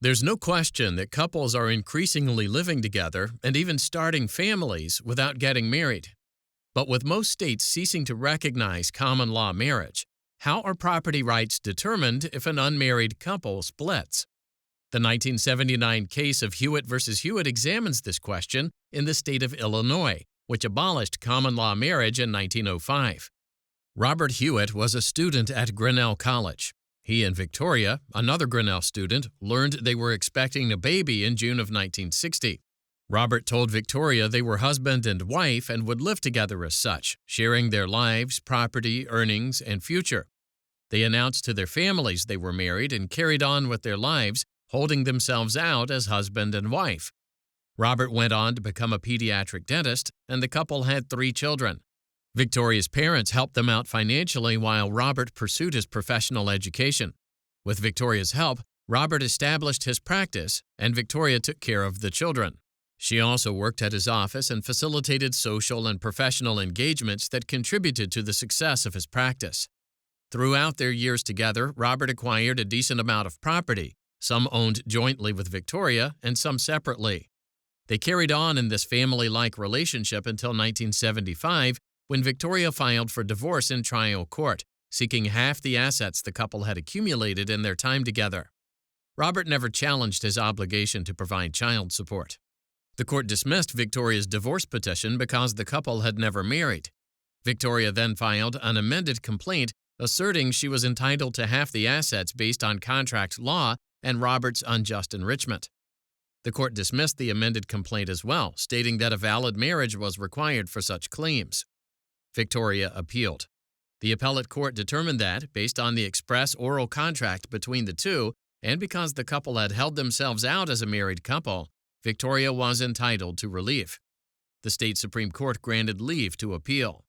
There's no question that couples are increasingly living together and even starting families without getting married. But with most states ceasing to recognize common law marriage, how are property rights determined if an unmarried couple splits? The 1979 case of Hewitt versus Hewitt examines this question in the state of Illinois, which abolished common law marriage in 1905. Robert Hewitt was a student at Grinnell College. He and Victoria, another Grinnell student, learned they were expecting a baby in June of 1960. Robert told Victoria they were husband and wife and would live together as such, sharing their lives, property, earnings, and future. They announced to their families they were married and carried on with their lives, holding themselves out as husband and wife. Robert went on to become a pediatric dentist, and the couple had 3 children. Victoria's parents helped them out financially while Robert pursued his professional education. With Victoria's help, Robert established his practice, and Victoria took care of the children. She also worked at his office and facilitated social and professional engagements that contributed to the success of his practice. Throughout their years together, Robert acquired a decent amount of property, some owned jointly with Victoria and some separately. They carried on in this family-like relationship until 1975, when Victoria filed for divorce in trial court, seeking half the assets the couple had accumulated in their time together. Robert never challenged his obligation to provide child support. The court dismissed Victoria's divorce petition because the couple had never married. Victoria then filed an amended complaint asserting she was entitled to half the assets based on contract law and Robert's unjust enrichment. The court dismissed the amended complaint as well, stating that a valid marriage was required for such claims. Victoria appealed. The appellate court determined that, based on the express oral contract between the two, and because the couple had held themselves out as a married couple, Victoria was entitled to relief. The state Supreme Court granted leave to appeal.